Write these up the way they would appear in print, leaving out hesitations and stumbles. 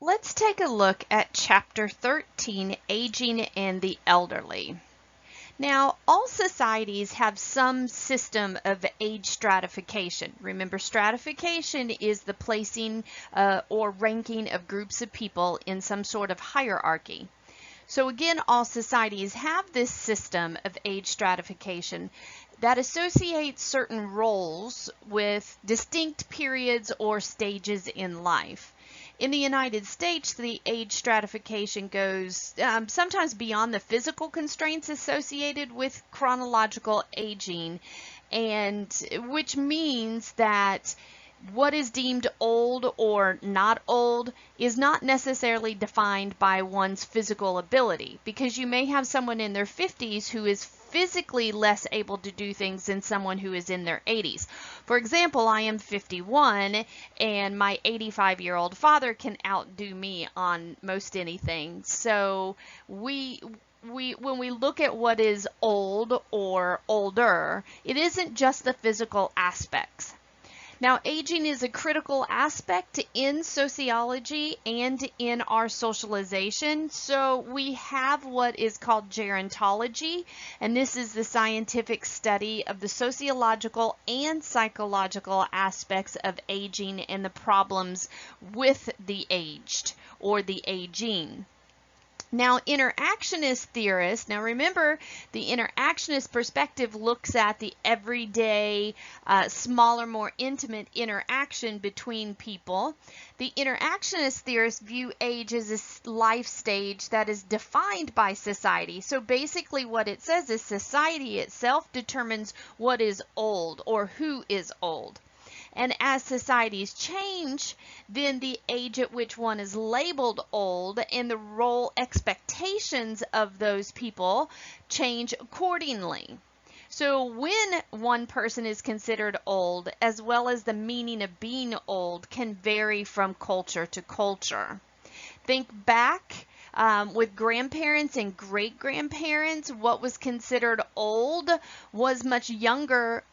Let's take a look at Chapter 13, Aging and the Elderly. Now, all societies have some system of age stratification. Remember, stratification is the placing or ranking of groups of people in some sort of hierarchy. So again, all societies have this system of age stratification that associates certain roles with distinct periods or stages in life. In the United States, the age stratification goes sometimes beyond the physical constraints associated with chronological aging, and which means that what is deemed old or not old is not necessarily defined by one's physical ability, because you may have someone in their 50s who is physically less able to do things than someone who is in their 80s. For example, I am 51 and my 85-year-old father can outdo me on most anything. So when we look at what is old or older, it isn't just the physical aspects. Now, aging is a critical aspect in sociology and in our socialization. So we have what is called gerontology, and this is the scientific study of the sociological and psychological aspects of aging and the problems with the aged or the aging. Now, interactionist theorists, now remember, the interactionist perspective looks at the everyday, smaller, more intimate interaction between people. The interactionist theorists view age as a life stage that is defined by society. So basically what it says is society itself determines what is old or who is old. And as societies change, then the age at which one is labeled old and the role expectations of those people change accordingly. So when one person is considered old, as well as the meaning of being old, can vary from culture to culture. Think back with grandparents and great-grandparents, what was considered old was much younger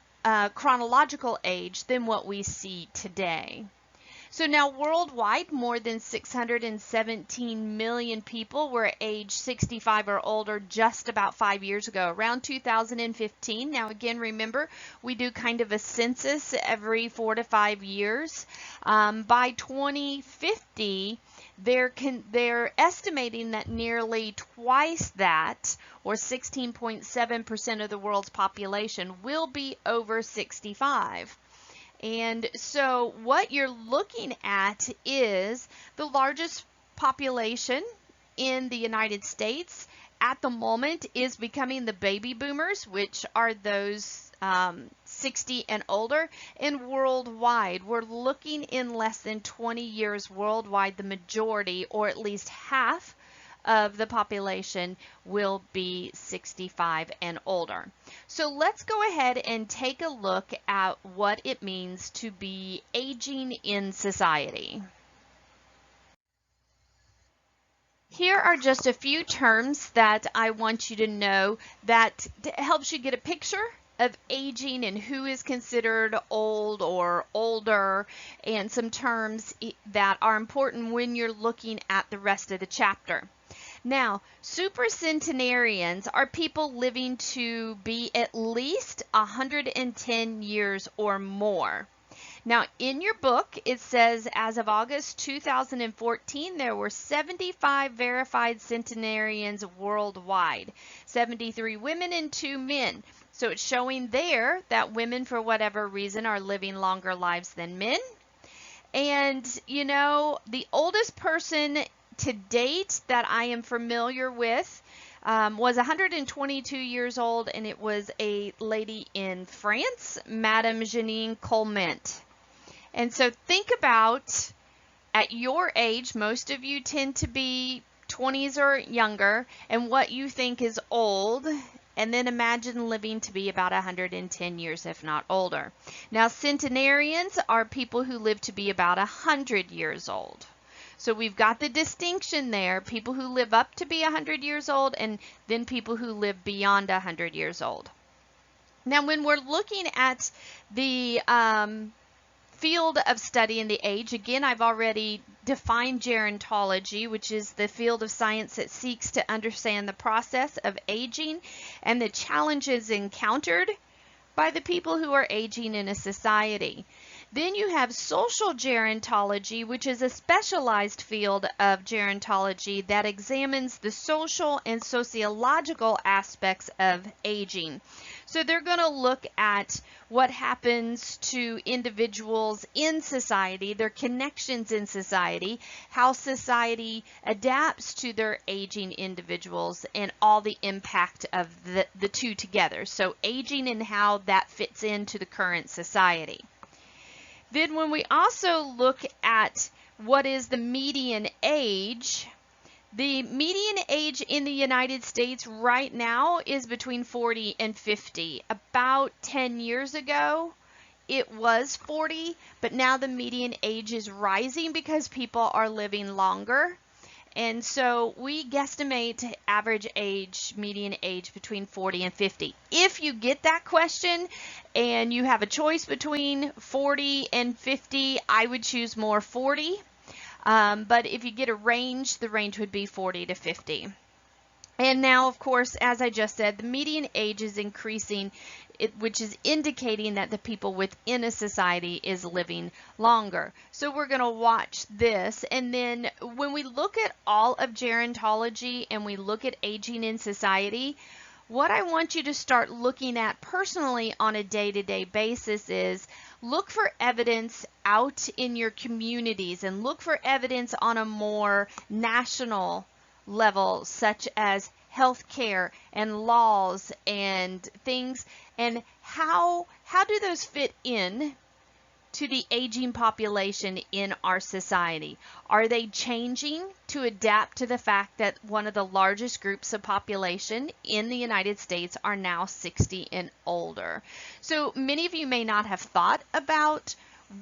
chronological age than what we see today. So now worldwide, more than 617 million people were age 65 or older just about 5 years ago, around 2015. Now again, remember, we do kind of a census every 4 to 5 years. By 2050, they're estimating that nearly twice that, or 16.7% of the world's population, will be over 65. And so what you're looking at is the largest population in the United States at the moment is becoming the baby boomers, which are those 60 and older. And worldwide, we're looking in less than 20 years worldwide, the majority, or at least half, of the population will be 65 and older. So let's go ahead and take a look at what it means to be aging in society. Here are just a few terms that I want you to know that helps you get a picture of aging and who is considered old or older, and some terms that are important when you're looking at the rest of the chapter. Now, supercentenarians are people living to be at least 110 years or more. Now, in your book, it says as of August 2014, there were 75 verified centenarians worldwide, 73 women and 2 men. So it's showing there that women, for whatever reason, are living longer lives than men. And, you know, the oldest person to date that I am familiar with was 122 years old, and it was a lady in France, Madame Jeanine Calment. And so think about, at your age, most of you tend to be 20s or younger, and what you think is old, and then imagine living to be about 110 years, if not older. Now, centenarians are people who live to be about 100 years old. So we've got the distinction there, people who live up to be 100 years old, and then people who live beyond 100 years old. Now, when we're looking at the field of study in the age. Again, I've already defined gerontology, which is the field of science that seeks to understand the process of aging and the challenges encountered by the people who are aging in a society. Then you have social gerontology, which is a specialized field of gerontology that examines the social and sociological aspects of aging. So they're going to look at what happens to individuals in society, their connections in society, how society adapts to their aging individuals, and all the impact of the two together. So aging and how that fits into the current society. Then when we also look at what is the median age, the median age in the United States right now is between 40 and 50. About 10 years ago, it was 40, but now the median age is rising because people are living longer. And so we guesstimate average age, median age between 40 and 50. If you get that question and you have a choice between 40 and 50, I would choose more 40. But if you get a range, the range would be 40 to 50. And now, of course, as I just said, the median age is increasing, which is indicating that the people within a society is living longer. So we're going to watch this. And then when we look at all of gerontology and we look at aging in society, what I want you to start looking at personally on a day-to-day basis is look for evidence out in your communities and look for evidence on a more national level, such as healthcare and laws and things, and how do those fit in to the aging population in our society? Are they changing to adapt to the fact that one of the largest groups of population in the United States are now 60 and older? So many of you may not have thought about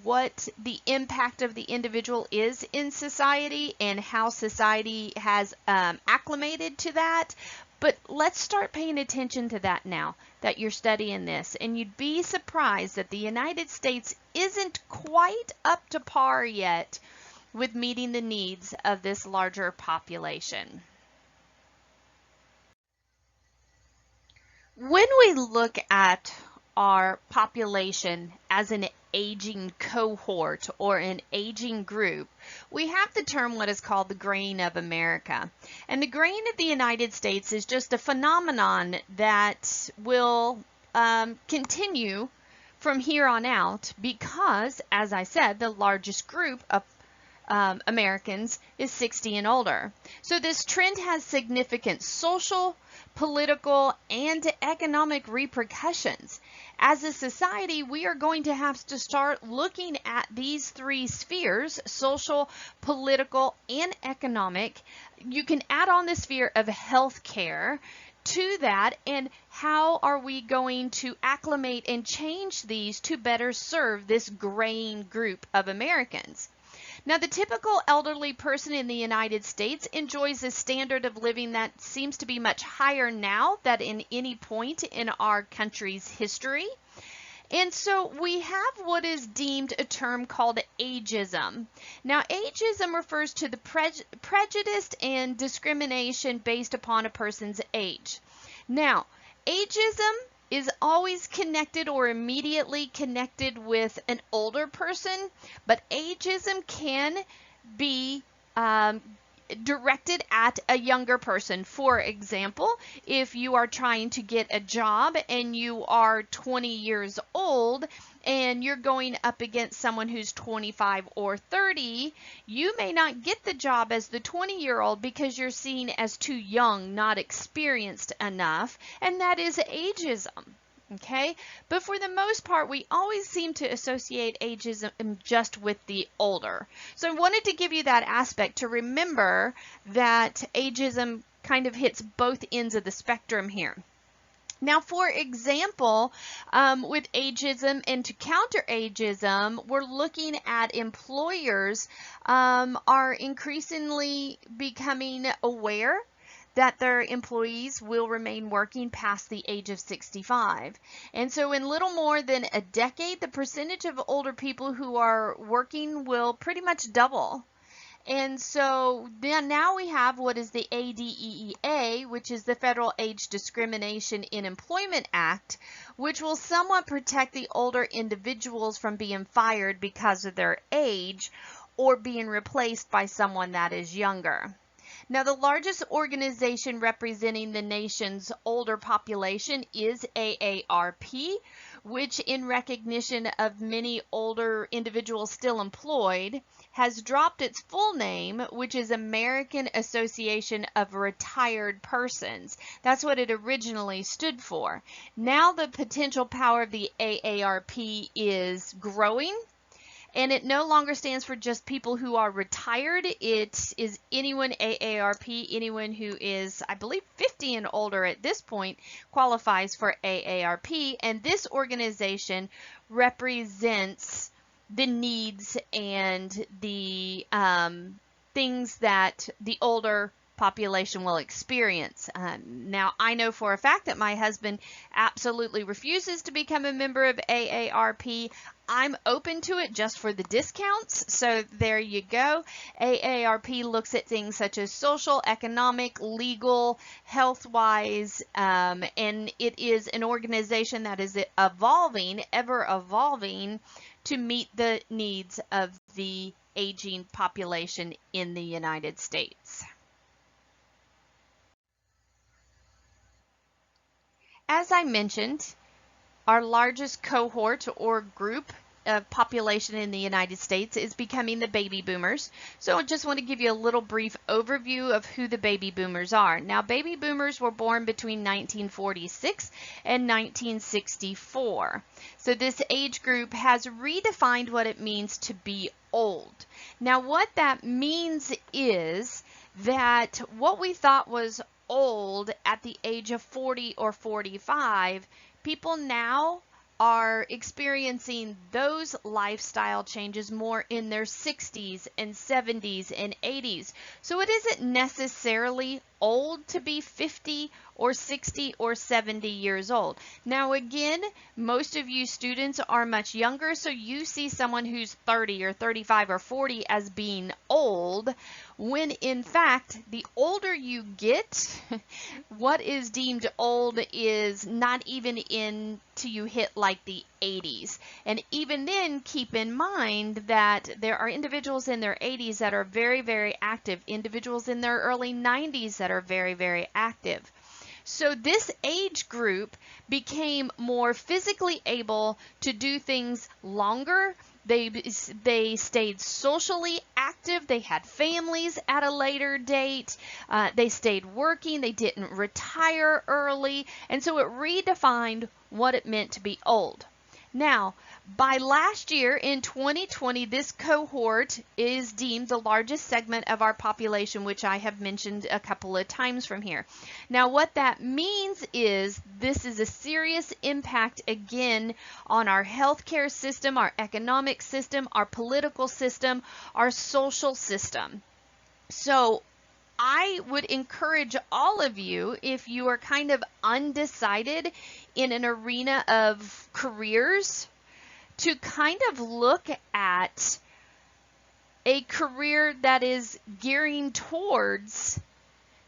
what the impact of the individual is in society and how society has acclimated to that. But let's start paying attention to that now that you're studying this. And you'd be surprised that the United States isn't quite up to par yet with meeting the needs of this larger population. When we look at our population as an aging cohort or an aging group, we have the term what is called the graying of America. And the graying of the United States is just a phenomenon that will continue from here on out because, as I said, the largest group of Americans is 60 and older. So this trend has significant social, political, and economic repercussions. As a society, we are going to have to start looking at these three spheres, social, political, and economic. You can add on the sphere of healthcare to that, and how are we going to acclimate and change these to better serve this graying group of Americans? Now, the typical elderly person in the United States enjoys a standard of living that seems to be much higher now than in any point in our country's history. And so we have what is deemed a term called ageism. Now, ageism refers to the prejudice and discrimination based upon a person's age. Now, ageism is always connected or immediately connected with an older person, but ageism can be directed at a younger person. For example, if you are trying to get a job and you are 20 years old and you're going up against someone who's 25 or 30, you may not get the job as the 20-year-old because you're seen as too young, not experienced enough, and that is ageism. Okay, but for the most part, we always seem to associate ageism just with the older. So I wanted to give you that aspect to remember that ageism kind of hits both ends of the spectrum here. Now, for example, with ageism and to counter ageism, we're looking at employers are increasingly becoming aware that their employees will remain working past the age of 65. And so in little more than a decade, the percentage of older people who are working will pretty much double. And so then now we have what is the ADEEA, which is the Federal Age Discrimination in Employment Act, which will somewhat protect the older individuals from being fired because of their age or being replaced by someone that is younger. Now, the largest organization representing the nation's older population is AARP, which, in recognition of many older individuals still employed, has dropped its full name, which is American Association of Retired Persons. That's what it originally stood for. Now the potential power of the AARP is growing, and it no longer stands for just people who are retired. It is anyone AARP, anyone who is, I believe, 50 and older at this point qualifies for AARP, and this organization represents the needs and the things that the older population will experience. Now, I know for a fact that my husband absolutely refuses to become a member of AARP. I'm open to it just for the discounts, so there you go. AARP looks at things such as social, economic, legal, health-wise, and it is an organization that is evolving, ever evolving, to meet the needs of the aging population in the United States. As I mentioned, our largest cohort or group of population in the United States is becoming the baby boomers. So I just want to give you a little brief overview of who the baby boomers are. Now, baby boomers were born between 1946 and 1964. So this age group has redefined what it means to be old. Now, what that means is that what we thought was old at the age of 40 or 45, people now are experiencing those lifestyle changes more in their 60s and 70s and 80s. So it isn't necessarily old to be 50 or 60 or 70 years old. Now again, most of you students are much younger, so you see someone who's 30 or 35 or 40 as being old, when in fact, the older you get, what is deemed old is not even until you hit like the 80s. And even then, keep in mind that there are individuals in their 80s that are very, very active, individuals in their early 90s that are very, very active. So this age group became more physically able to do things longer. They stayed socially active. They had families at a later date. They stayed working. They didn't retire early. And so it redefined what it meant to be old. Now, by last year in 2020, this cohort is deemed the largest segment of our population, which I have mentioned a couple of times from here. Now, what that means is this is a serious impact again on our healthcare system, our economic system, our political system, our social system. So I would encourage all of you, if you are kind of undecided in an arena of careers, to kind of look at a career that is gearing towards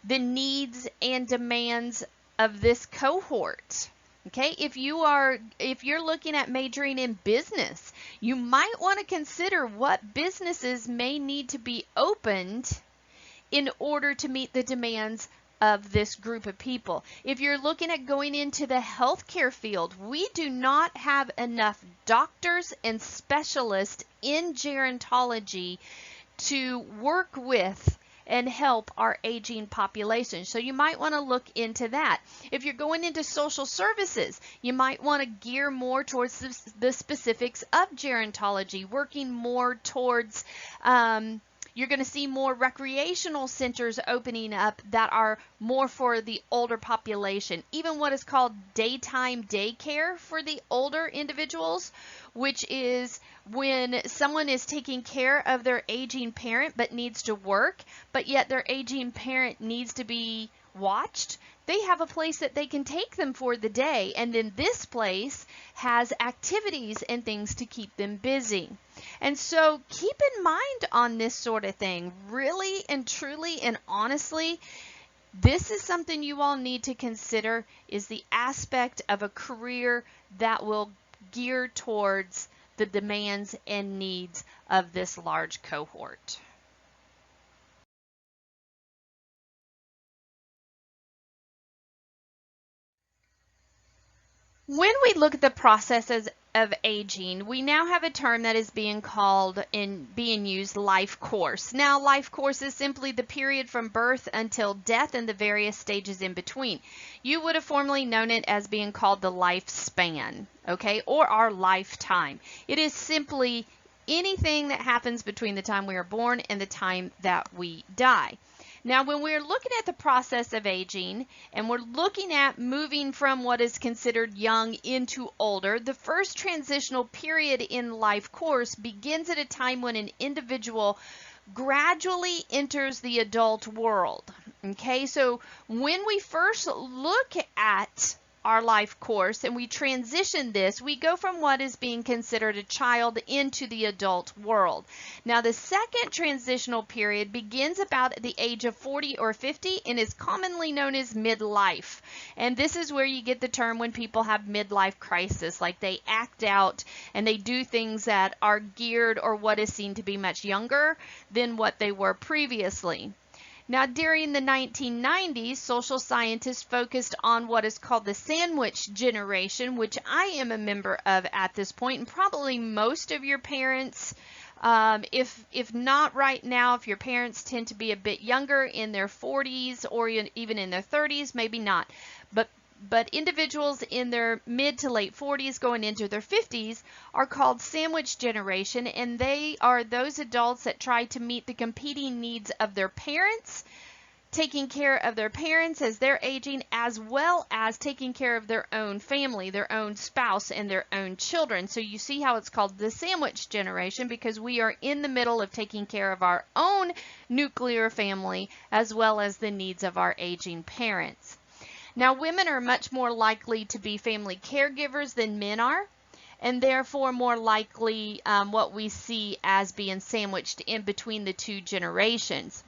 the needs and demands of this cohort. Okay, if you're looking at majoring in business, you might want to consider what businesses may need to be opened in order to meet the demands of this group of people. If you're looking at going into the healthcare field, we do not have enough doctors and specialists in gerontology to work with and help our aging population. So you might want to look into that. If you're going into social services, you might want to gear more towards the specifics of gerontology, working more towards you're going to see more recreational centers opening up that are more for the older population. Even what is called daytime daycare for the older individuals, which is when someone is taking care of their aging parent but needs to work, but yet their aging parent needs to be watched, they have a place that they can take them for the day, and then this place has activities and things to keep them busy. And so keep in mind on this sort of thing, really and truly and honestly, this is something you all need to consider, is the aspect of a career that will gear towards the demands and needs of this large cohort. When we look at the processes of aging, we now have a term that is being called and being used, life course. Now, life course is simply the period from birth until death and the various stages in between. You would have formerly known it as being called the lifespan, okay, or our lifetime. It is simply anything that happens between the time we are born and the time that we die. Now, when we're looking at the process of aging and we're looking at moving from what is considered young into older, the first transitional period in life course begins at a time when an individual gradually enters the adult world. Okay, so when we first look at our life course and we transition this, we go from what is being considered a child into the adult world. Now, the second transitional period begins about the age of 40 or 50 and is commonly known as midlife. And this is where you get the term when people have midlife crisis, like they act out and they do things that are geared or what is seen to be much younger than what they were previously. Now, during the 1990s, social scientists focused on what is called the sandwich generation, which I am a member of at this point, and probably most of your parents, if not right now, if your parents tend to be a bit younger, in their 40s or even in their 30s, maybe not. But individuals in their mid to late 40s going into their 50s are called sandwich generation, and they are those adults that try to meet the competing needs of their parents, taking care of their parents as they're aging, as well as taking care of their own family, their own spouse, and their own children. So you see how it's called the sandwich generation, because we are in the middle of taking care of our own nuclear family as well as the needs of our aging parents. Now, women are much more likely to be family caregivers than men are, and therefore more likely what we see as being sandwiched in between the two generations.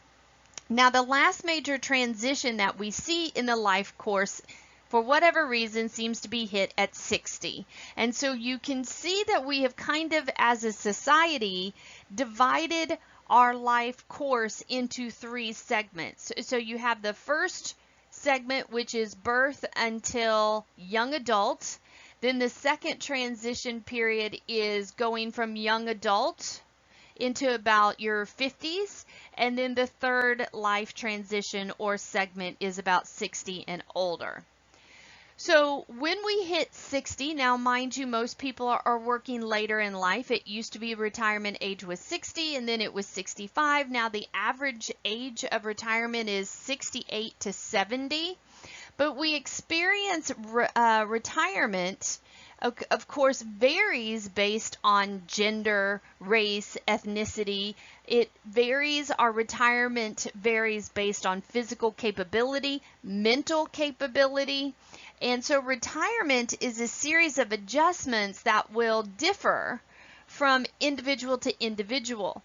Now, the last major transition that we see in the life course, for whatever reason, seems to be hit at 60. And so you can see that we have kind of, as a society, divided our life course into three segments. So you have the first segment, which is birth until young adult. Then the second transition period is going from young adult into about your 50s. And then the third life transition or segment is about 60 and older. So when we hit 60, now mind you, most people are working later in life. It used to be retirement age was 60 and then it was 65. Now the average age of retirement is 68 to 70. But we experience retirement, of course, varies based on gender, race, ethnicity. It varies, our retirement varies based on physical capability, mental capability. And so retirement is a series of adjustments that will differ from individual to individual.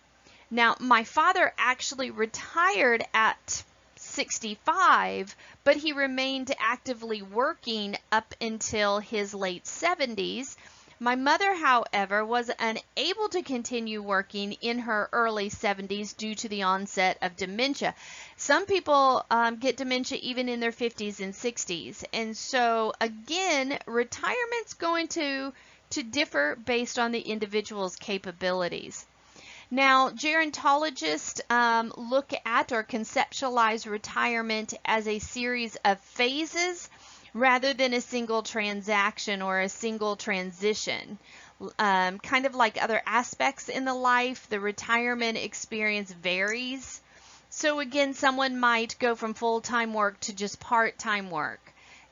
Now, my father actually retired at 65, but he remained actively working up until his late 70s. My mother, however, was unable to continue working in her early 70s due to the onset of dementia. Some people get dementia even in their 50s and 60s. And so, again, retirement's going to differ based on the individual's capabilities. Now, gerontologists look at or conceptualize retirement as a series of phases rather than a single transaction or a single transition. Kind of like other aspects in the life, the retirement experience varies. So again, someone might go from full-time work to just part-time work,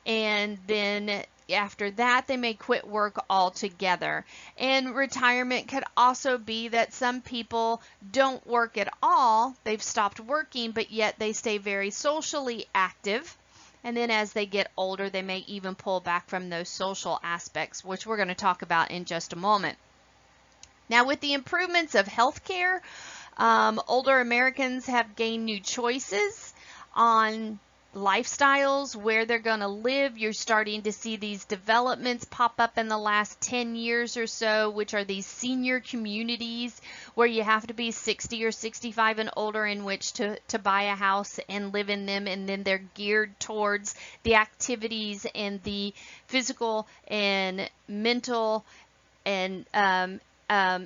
and then after that, they may quit work altogether. And retirement could also be that some people don't work at all. They've stopped working, but yet they stay very socially active. And then as they get older, they may even pull back from those social aspects, which we're going to talk about in just a moment. Now, with the improvements of healthcare, older Americans have gained new choices on lifestyles, where they're going to live. You're starting to see these developments pop up in the last 10 years or so, which are these senior communities where you have to be 60 or 65 and older in which to buy a house and live in them. And then they're geared towards the activities and the physical and mental and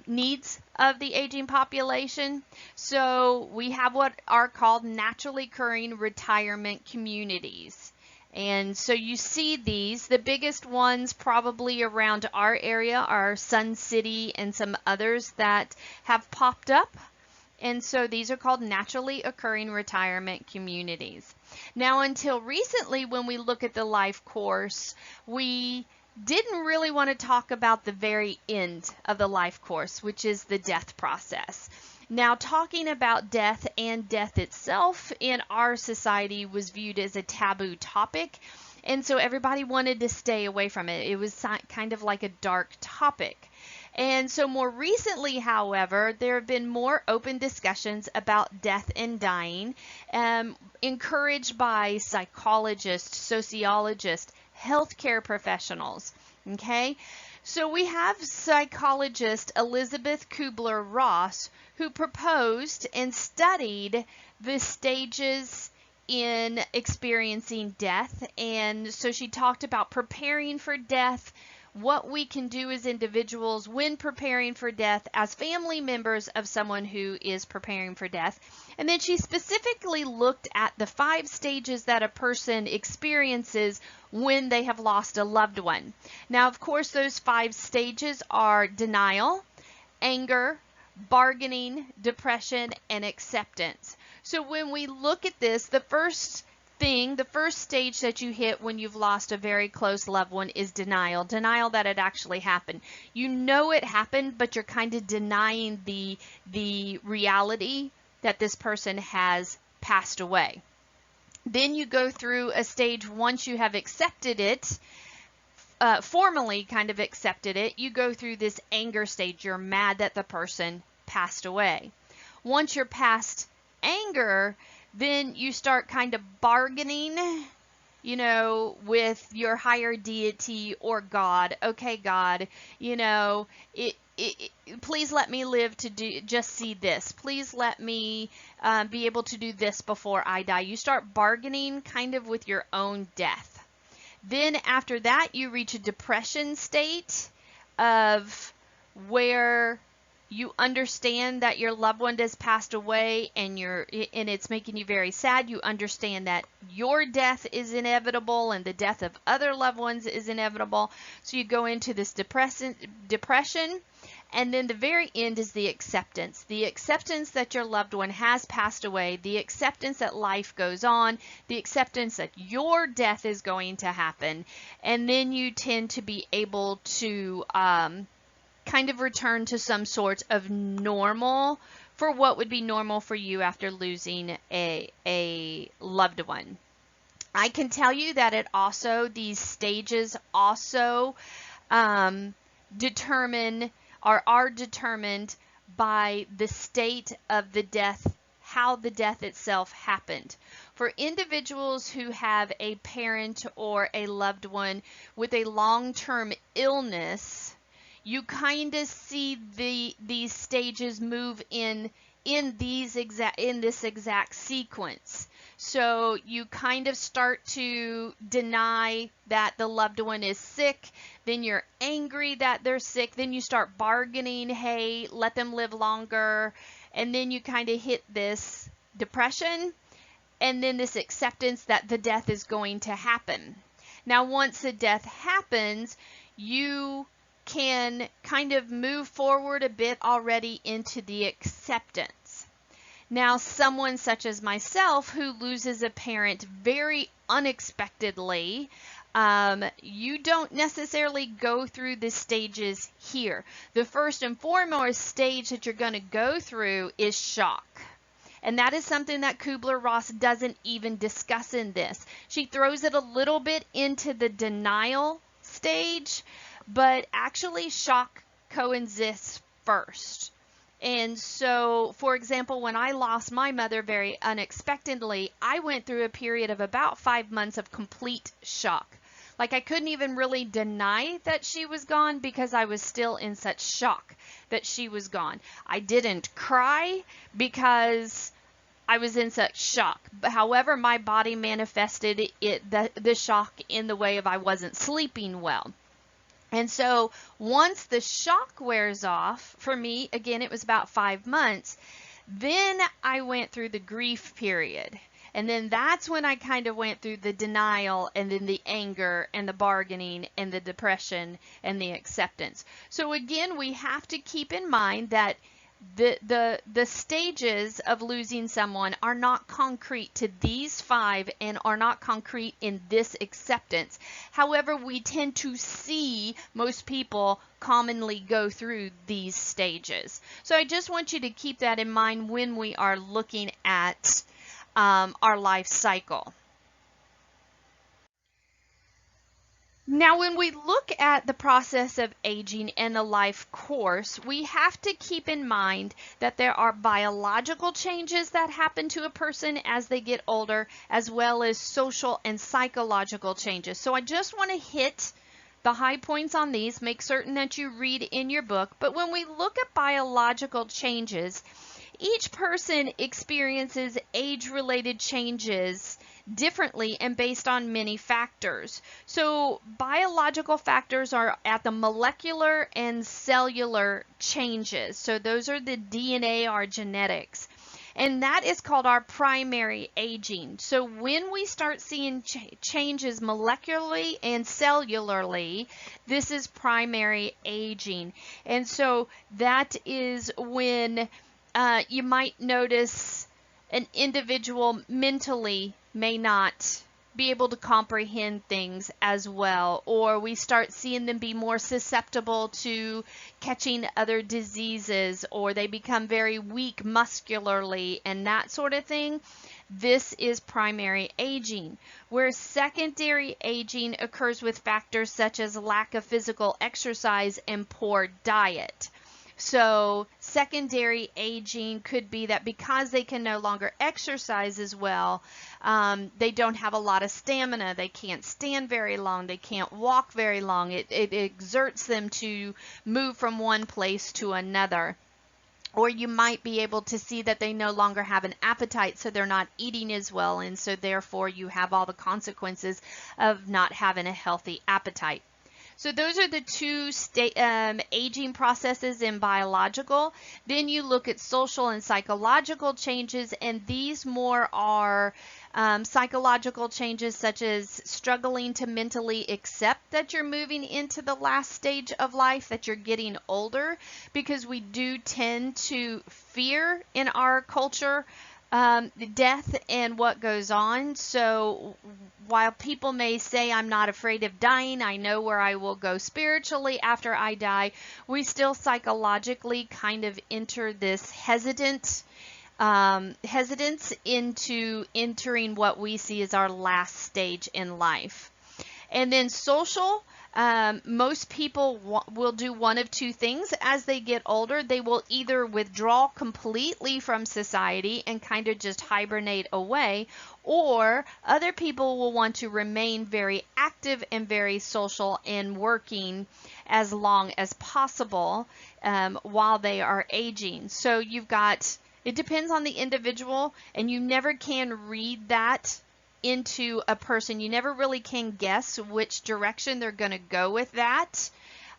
needs of the aging population. So we have what are called naturally occurring retirement communities. And so you see these. The biggest ones probably around our area are Sun City and some others that have popped up. And so these are called naturally occurring retirement communities. Now, until recently, when we look at the life course, we didn't really want to talk about the very end of the life course, which is the death process. Now, talking about death and death itself in our society was viewed as a taboo topic, and so everybody wanted to stay away from it. It was kind of like a dark topic. And so more recently, however, there have been more open discussions about death and dying, encouraged by psychologists, sociologists, healthcare professionals. Okay, so we have psychologist Elizabeth Kubler-Ross, who proposed and studied the stages in experiencing death. And so she talked about preparing for death, what we can do as individuals when preparing for death, as family members of someone who is preparing for death. And then she specifically looked at the 5 stages that a person experiences when they have lost a loved one. Now, of course, those 5 stages are denial, anger, bargaining, depression, and acceptance. So when we look at this, the first stage that you hit when you've lost a very close loved one is denial. Denial that it actually happened. You know it happened, but you're kind of denying the reality that this person has passed away. Then you go through a stage once you have accepted it, formally kind of accepted it, you go through this anger stage. You're mad that the person passed away. Once you're past anger, then you start kind of bargaining, with your higher deity or God. Okay, God, please let me live to just see this. Please let me be able to do this before I die. You start bargaining kind of with your own death. Then after that, you reach a depression state of where you understand that your loved one has passed away and it's making you very sad. You understand that your death is inevitable and the death of other loved ones is inevitable. So you go into this depression, and then the very end is the acceptance. The acceptance that your loved one has passed away, the acceptance that life goes on, the acceptance that your death is going to happen. And then you tend to be able to kind of return to some sort of normal for what would be normal for you after losing a loved one. I can tell you that these stages also are determined by the state of the death, how the death itself happened. For individuals who have a parent or a loved one with a long-term illness, you kind of see these stages move in this exact sequence. So you kind of start to deny that the loved one is sick, then you're angry that they're sick, then you start bargaining, hey, let them live longer, and then you kind of hit this depression, and then this acceptance that the death is going to happen. Now, once the death happens, you can kind of move forward a bit already into the acceptance. Now, someone such as myself who loses a parent very unexpectedly, You don't necessarily go through the stages here. The first and foremost stage that you're going to go through is shock. And that is something that Kubler-Ross doesn't even discuss in this. She throws it a little bit into the denial stage, but actually shock coexists first. And so, for example, when I lost my mother very unexpectedly, I went through a period of about 5 months of complete shock. Like, I couldn't even really deny that she was gone because I was still in such shock that she was gone. I didn't cry because I was in such shock. However, my body manifested the shock in the way of I wasn't sleeping well. And so once the shock wears off, for me, again, it was about 5 months, then I went through the grief period. And then that's when I kind of went through the denial and then the anger and the bargaining and the depression and the acceptance. So again, we have to keep in mind that the stages of losing someone are not concrete to these 5 and are not concrete in this acceptance. However, we tend to see most people commonly go through these stages. So I just want you to keep that in mind when we are looking at our life cycle. Now, when we look at the process of aging and the life course, we have to keep in mind that there are biological changes that happen to a person as they get older, as well as social and psychological changes. So I just want to hit the high points on these, make certain that you read in your book. But when we look at biological changes, each person experiences age-related changes differently and based on many factors. So biological factors are at the molecular and cellular changes. So those are the DNA, our genetics. And that is called our primary aging. So when we start seeing changes molecularly and cellularly, this is primary aging. And so that is when you might notice an individual mentally may not be able to comprehend things as well, or we start seeing them be more susceptible to catching other diseases, or they become very weak muscularly and that sort of thing. This is primary aging, where secondary aging occurs with factors such as lack of physical exercise and poor diet. So secondary aging could be that because they can no longer exercise as well, they don't have a lot of stamina. They can't stand very long. They can't walk very long. It exerts them to move from one place to another. Or you might be able to see that they no longer have an appetite, so they're not eating as well, and so therefore you have all the consequences of not having a healthy appetite. So those are the two aging processes in biological. Then you look at social and psychological changes, and these more are psychological changes such as struggling to mentally accept that you're moving into the last stage of life, that you're getting older, because we do tend to fear in our culture death and what goes on. So while people may say, I'm not afraid of dying, I know where I will go spiritually after I die, we still psychologically kind of enter this hesitance into entering what we see as our last stage in life. And then social, most people will do one of two things as they get older. They will either withdraw completely from society and kind of just hibernate away, or other people will want to remain very active and very social and working as long as possible while they are aging. So you've got, it depends on the individual, and you never can read that into a person. You never really can guess which direction they're going to go with that.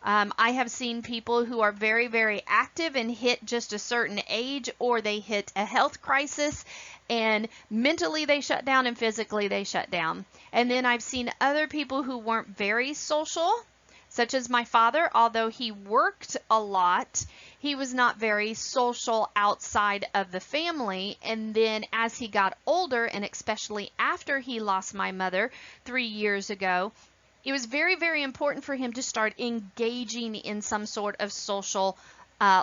I have seen people who are very, very active and hit just a certain age, or they hit a health crisis and mentally they shut down and physically they shut down. And then I've seen other people who weren't very social, such as my father. Although he worked a lot, he was not very social outside of the family. And then as he got older, and especially after he lost my mother 3 years ago, it was very, very important for him to start engaging in some sort of social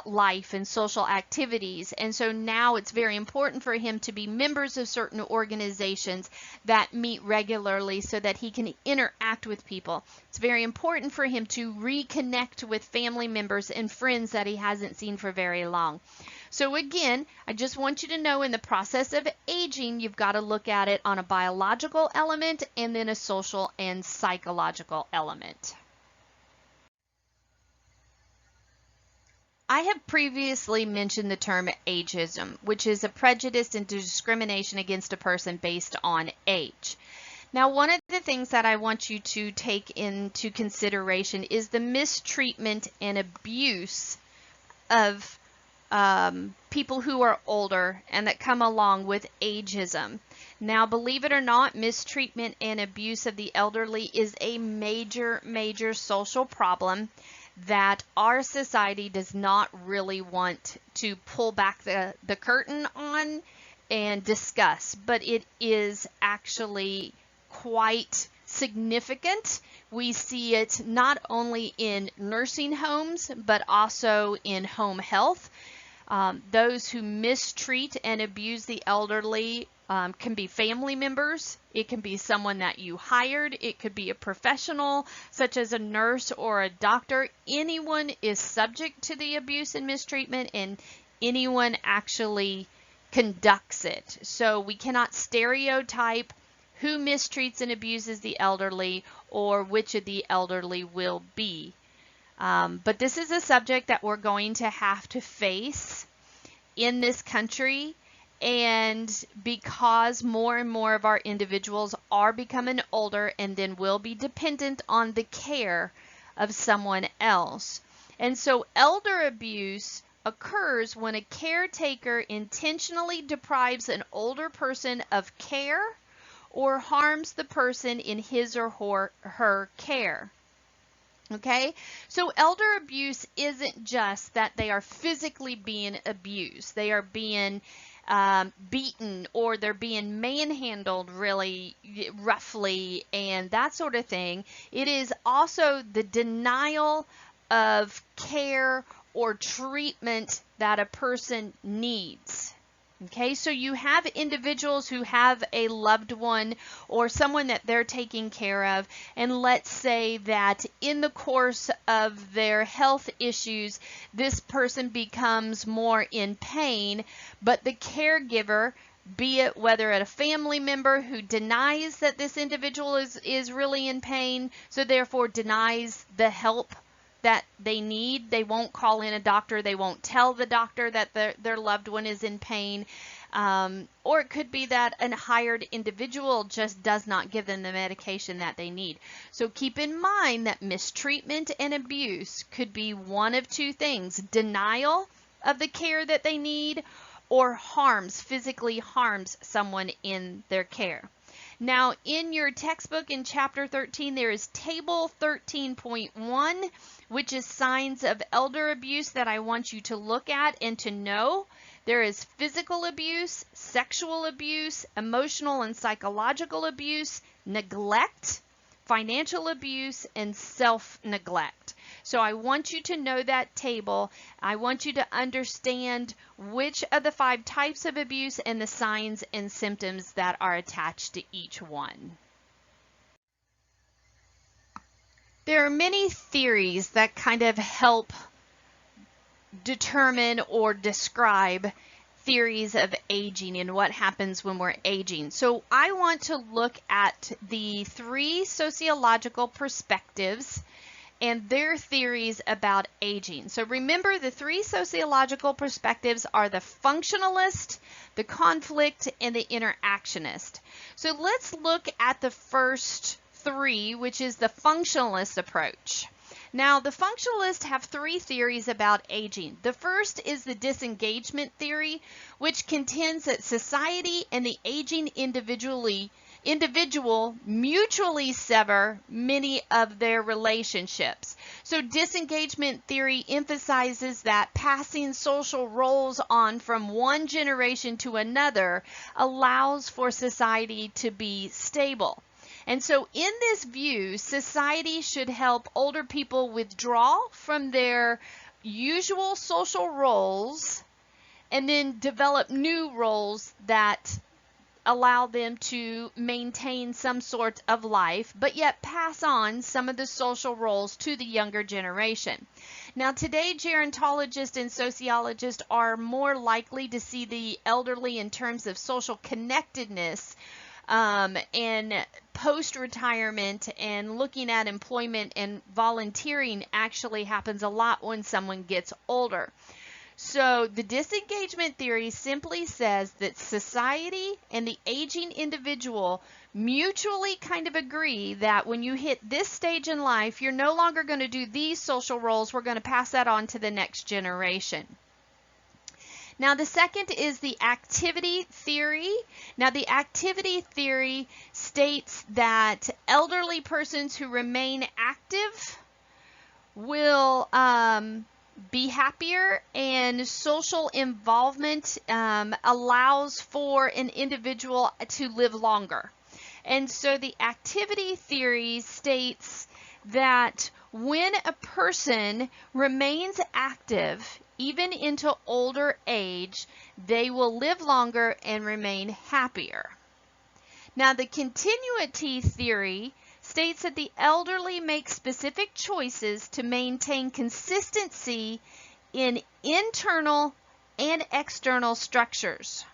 life and social activities. And so now it's very important for him to be members of certain organizations that meet regularly so that he can interact with people. It's very important for him to reconnect with family members and friends that he hasn't seen for very long. So again, I just want you to know in the process of aging, you've got to look at it on a biological element and then a social and psychological element. I have previously mentioned the term ageism, which is a prejudice and discrimination against a person based on age. Now, one of the things that I want you to take into consideration is the mistreatment and abuse of people who are older and that come along with ageism. Now, believe it or not, mistreatment and abuse of the elderly is a major, major social problem that our society does not really want to pull back the curtain on and discuss, but it is actually quite significant. We see it not only in nursing homes, but also in home health. Those who mistreat and abuse the elderly can be family members. It can be someone that you hired. It could be a professional, such as a nurse or a doctor. Anyone is subject to the abuse and mistreatment, and anyone actually conducts it. So we cannot stereotype who mistreats and abuses the elderly or which of the elderly will be. But this is a subject that we're going to have to face in this country. And because more and more of our individuals are becoming older and then will be dependent on the care of someone else. And so elder abuse occurs when a caretaker intentionally deprives an older person of care or harms the person in his or her care. Okay, so elder abuse isn't just that they are physically being abused. They are being beaten, or they're being manhandled really roughly and that sort of thing. It is also the denial of care or treatment that a person needs. Okay, so you have individuals who have a loved one or someone that they're taking care of, and let's say that in the course of their health issues, this person becomes more in pain, but the caregiver, be it whether a family member who denies that this individual is really in pain, so therefore denies the help that they need. They won't call in a doctor. They won't tell the doctor that their loved one is in pain. Or it could be that a hired individual just does not give them the medication that they need. So keep in mind that mistreatment and abuse could be one of two things: denial of the care that they need, or physically harms someone in their care. Now, in your textbook in Chapter 13, there is Table 13.1, which is signs of elder abuse that I want you to look at and to know. There is physical abuse, sexual abuse, emotional and psychological abuse, neglect, financial abuse, and self-neglect. So I want you to know that table. I want you to understand which of the 5 types of abuse and the signs and symptoms that are attached to each one. There are many theories that kind of help determine or describe theories of aging and what happens when we're aging. So I want to look at the 3 sociological perspectives and their theories about aging. So remember, the 3 sociological perspectives are the functionalist, the conflict, and the interactionist. So let's look at the first 3, which is the functionalist approach. Now, the functionalists have 3 theories about aging. The first is the disengagement theory, which contends that society and the aging individual mutually sever many of their relationships. So disengagement theory emphasizes that passing social roles on from one generation to another allows for society to be stable. And so in this view, society should help older people withdraw from their usual social roles and then develop new roles that allow them to maintain some sort of life, but yet pass on some of the social roles to the younger generation. Now, today, gerontologists and sociologists are more likely to see the elderly in terms of social connectedness and post-retirement, and looking at employment and volunteering actually happens a lot when someone gets older. So the disengagement theory simply says that society and the aging individual mutually kind of agree that when you hit this stage in life, you're no longer going to do these social roles. We're going to pass that on to the next generation. Now, the second is the activity theory. Now, the activity theory states that elderly persons who remain active will be happier, and social involvement allows for an individual to live longer. And so the activity theory states that when a person remains active, even into older age, they will live longer and remain happier. Now, the continuity theory states that the elderly make specific choices to maintain consistency in internal and external structures.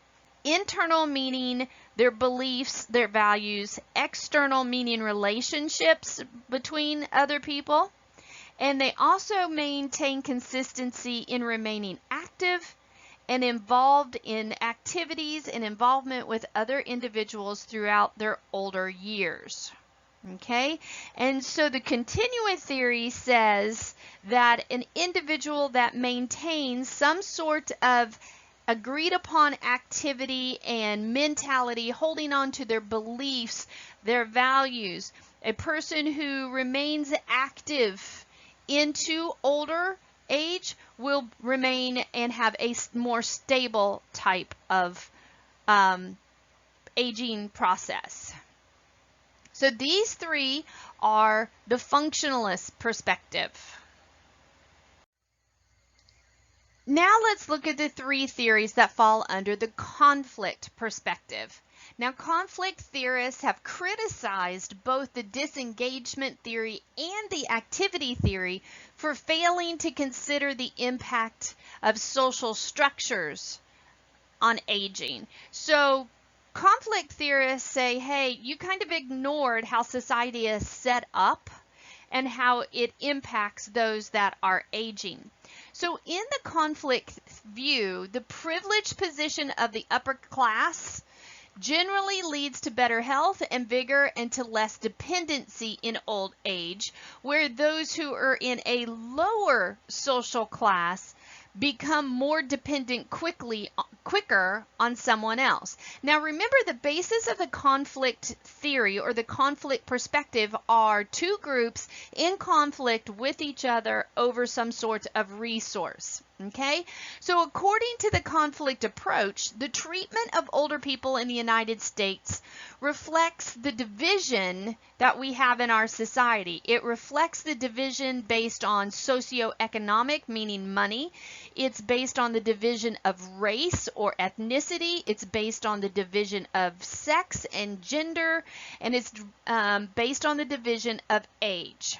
Internal meaning their beliefs, their values, external meaning relationships between other people, and they also maintain consistency in remaining active and involved in activities and involvement with other individuals throughout their older years. Okay, and so the continuous theory says that an individual that maintains some sort of agreed upon activity and mentality, holding on to their beliefs, their values, a person who remains active into older age will remain and have a more stable type of aging process. So these three are the functionalist perspective. Now let's look at the three theories that fall under the conflict perspective. Now, conflict theorists have criticized both the disengagement theory and the activity theory for failing to consider the impact of social structures on aging. So conflict theorists say, hey, you kind of ignored how society is set up and how it impacts those that are aging. So in the conflict view, the privileged position of the upper class generally leads to better health and vigor and to less dependency in old age, where those who are in a lower social class become more dependent quicker on someone else. Now remember, the basis of the conflict theory or the conflict perspective are two groups in conflict with each other over some sort of resource. Okay, so according to the conflict approach, the treatment of older people in the United States reflects the division that we have in our society. It reflects the division based on socioeconomic, meaning money. It's based on the division of race or ethnicity. It's based on the division of sex and gender, and it's based on the division of age.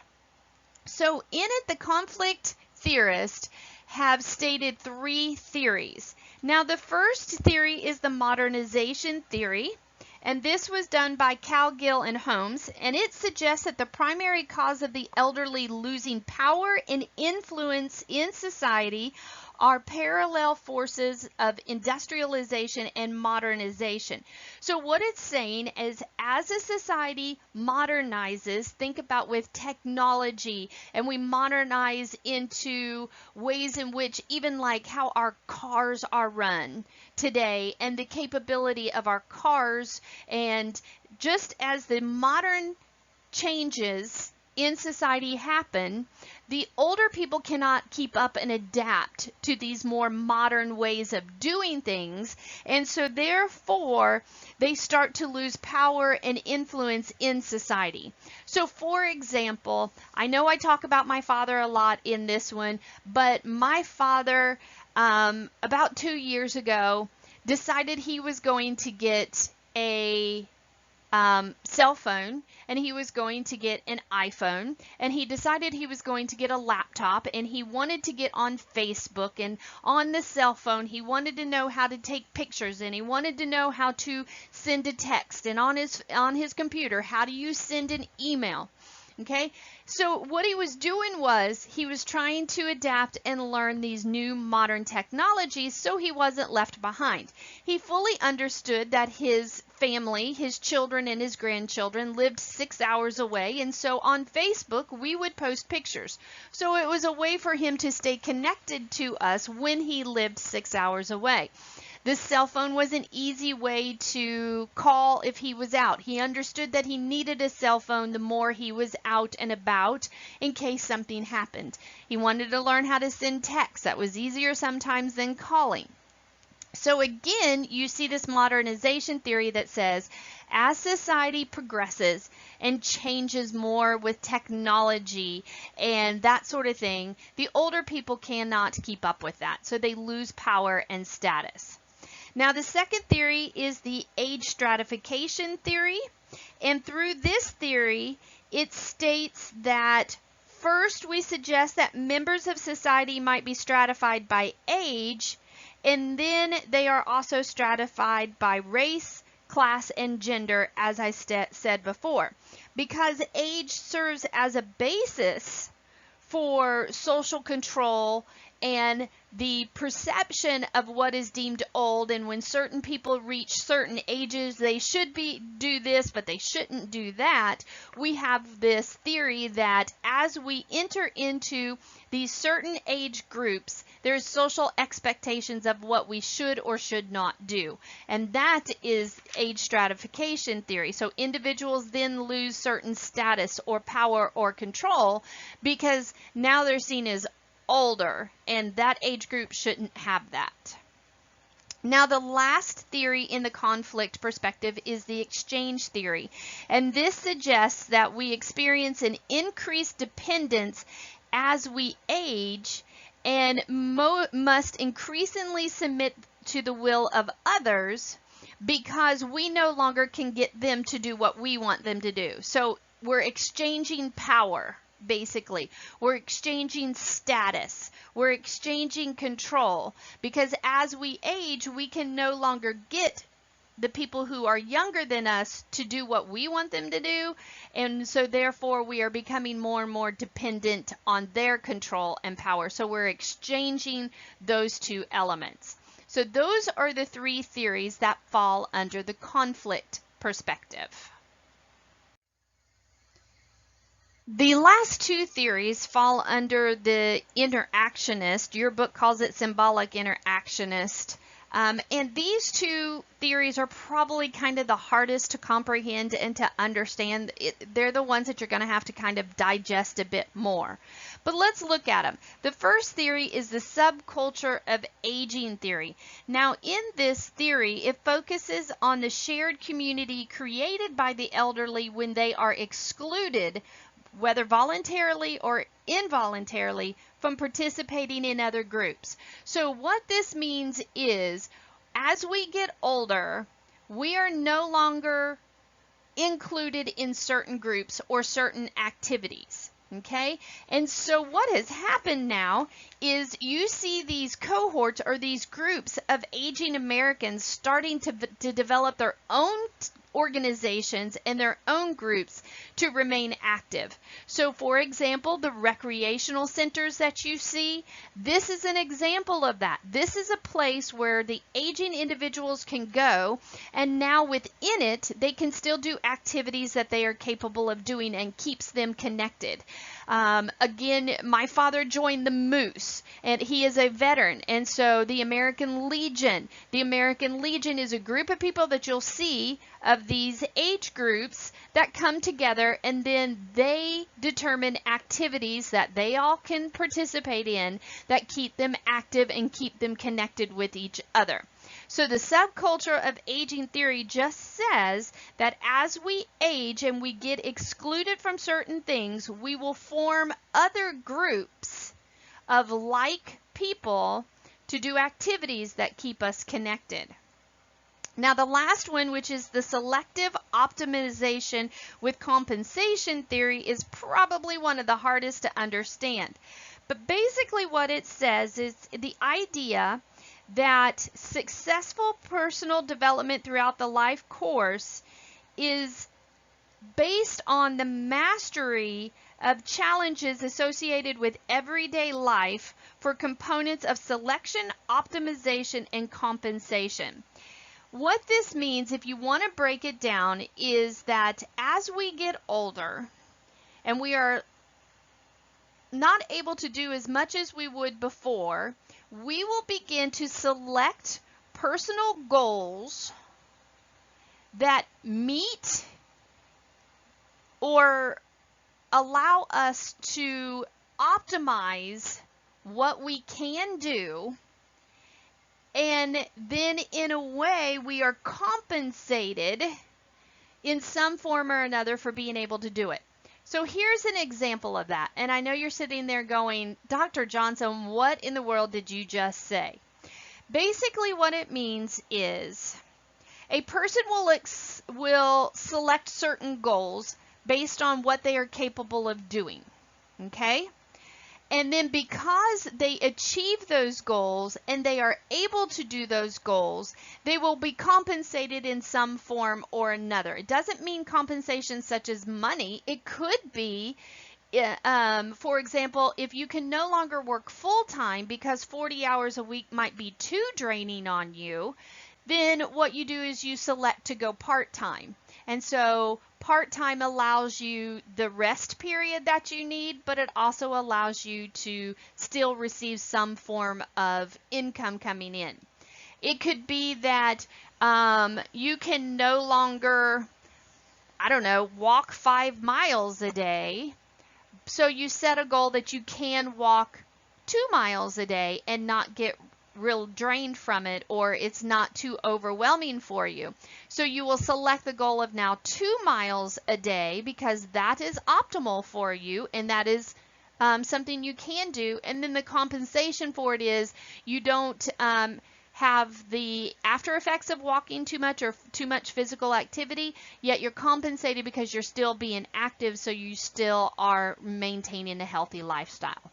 So in it, the conflict theorists have stated three theories. Now, the first theory is the modernization theory, and this was done by Cowgill and Holmes, and it suggests that the primary cause of the elderly losing power and influence in society are parallel forces of industrialization and modernization. So what it's saying is, as a society modernizes, think about with technology, and we modernize into ways in which even like how our cars are run today and the capability of our cars, and just as the modern changes in society happen, the older people cannot keep up and adapt to these more modern ways of doing things. And so therefore, they start to lose power and influence in society. So for example, I know I talk about my father a lot in this one, but my father, about 2 years ago, decided he was going to get a cell phone, and he was going to get an iPhone, and he decided he was going to get a laptop, and he wanted to get on Facebook, and on the cell phone he wanted to know how to take pictures, and he wanted to know how to send a text, and on his computer, how do you send an email? Okay, so what he was doing was he was trying to adapt and learn these new modern technologies so he wasn't left behind. He fully understood that his family, his children and his grandchildren lived 6 hours away, and so on Facebook we would post pictures. So it was a way for him to stay connected to us when he lived 6 hours away. This cell phone was an easy way to call if he was out. He understood that he needed a cell phone the more he was out and about in case something happened. He wanted to learn how to send text. That was easier sometimes than calling. So again, you see this modernization theory that says as society progresses and changes more with technology and that sort of thing, the older people cannot keep up with that. So they lose power and status. Now, the second theory is the age stratification theory. And through this theory, it states that first we suggest that members of society might be stratified by age, and then they are also stratified by race, class, and gender, as I said before. Because age serves as a basis for social control and the perception of what is deemed old, and when certain people reach certain ages, they should do this, but they shouldn't do that. We have this theory that as we enter into these certain age groups, there's social expectations of what we should or should not do. And that is age stratification theory. So individuals then lose certain status or power or control because now they're seen as older, and that age group shouldn't have that. Now, the last theory in the conflict perspective is the exchange theory, and this suggests that we experience an increased dependence as we age and must increasingly submit to the will of others because we no longer can get them to do what we want them to do. So we're exchanging power. Basically, we're exchanging status, we're exchanging control, because as we age, we can no longer get the people who are younger than us to do what we want them to do, and so therefore we are becoming more and more dependent on their control and power. So we're exchanging those two elements. So those are the three theories that fall under the conflict perspective. The last two theories fall under the interactionist. Your book calls it symbolic interactionist. And these two theories are probably kind of the hardest to comprehend and to understand. They're the ones that you're going to have to kind of digest a bit more. But let's look at them. The first theory is the subculture of aging theory. Now, in this theory, it focuses on the shared community created by the elderly when they are excluded, whether voluntarily or involuntarily, from participating in other groups. So what this means is, as we get older, we are no longer included in certain groups or certain activities. Okay, and so what has happened now is you see these cohorts or these groups of aging Americans starting to develop their own organizations and their own groups to remain active. So for example, the recreational centers that you see, this is an example of that. This is a place where the aging individuals can go, and now within it they can still do activities that they are capable of doing and keeps them connected. Again, my father joined the Moose, and he is a veteran. And so the American Legion is a group of people that you'll see of these age groups that come together, and then they determine activities that they all can participate in that keep them active and keep them connected with each other. So the subculture of aging theory just says that as we age and we get excluded from certain things, we will form other groups of like people to do activities that keep us connected. Now the last one, which is the selective optimization with compensation theory, is probably one of the hardest to understand. But basically what it says is the idea that successful personal development throughout the life course is based on the mastery of challenges associated with everyday life for components of selection, optimization, and compensation. What this means, if you want to break it down, is that as we get older and we are not able to do as much as we would before, we will begin to select personal goals that meet or allow us to optimize what we can do, and then in a way we are compensated in some form or another for being able to do it. So here's an example of that. And I know you're sitting there going, Dr. Johnson, what in the world did you just say? Basically what it means is a person will select certain goals based on what they are capable of doing. Okay? And then because they achieve those goals and they are able to do those goals, they will be compensated in some form or another. It doesn't mean compensation such as money. It could be, for example, if you can no longer work full-time because 40 hours a week might be too draining on you, then what you do is you select to go part-time. And so part-time allows you the rest period that you need, but it also allows you to still receive some form of income coming in. It could be that you can no longer, walk 5 miles a day. So you set a goal that you can walk 2 miles a day and not get real drained from it, or it's not too overwhelming for you. So you will select the goal of now 2 miles a day because that is optimal for you and that is something you can do. And then the compensation for it is you don't have the after effects of walking too much or too much physical activity, yet you're compensated because you're still being active, so you still are maintaining a healthy lifestyle.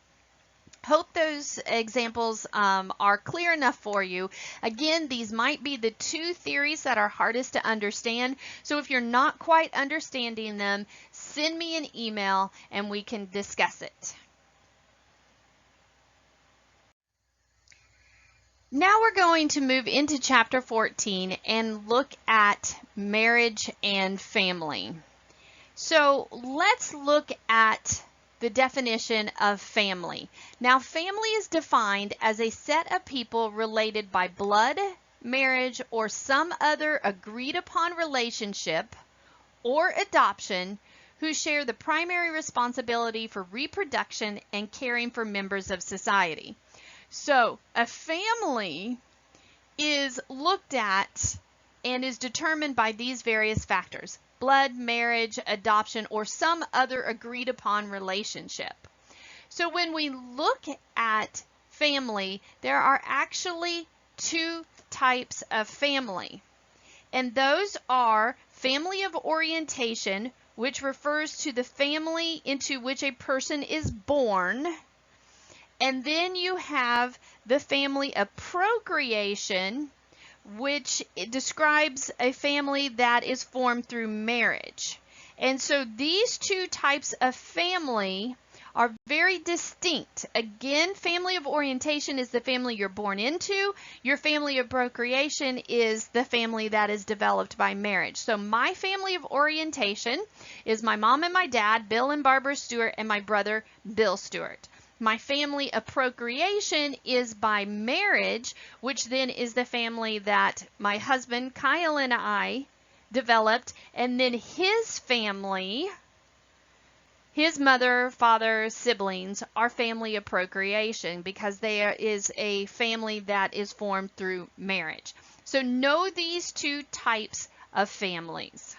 Hope those examples are clear enough for you. Again, these might be the two theories that are hardest to understand. So if you're not quite understanding them, send me an email and we can discuss it. Now we're going to move into chapter 14 and look at marriage and family. So let's look at the definition of family. Now, family is defined as a set of people related by blood, marriage, or some other agreed upon relationship or adoption who share the primary responsibility for reproduction and caring for members of society. So, a family is looked at and is determined by these various factors: blood, marriage, adoption, or some other agreed upon relationship. So when we look at family, there are actually two types of family. And those are family of orientation, which refers to the family into which a person is born. And then you have the family of procreation, which describes a family that is formed through marriage. And so these two types of family are very distinct. Again, family of orientation is the family you're born into. Your family of procreation is the family that is developed by marriage. So my family of orientation is my mom and my dad, Bill and Barbara Stewart, and my brother, Bill Stewart. My family of procreation is by marriage, which then is the family that my husband, Kyle, and I developed, and then his family, his mother, father, siblings are family of procreation because there is a family that is formed through marriage. So know these two types of families.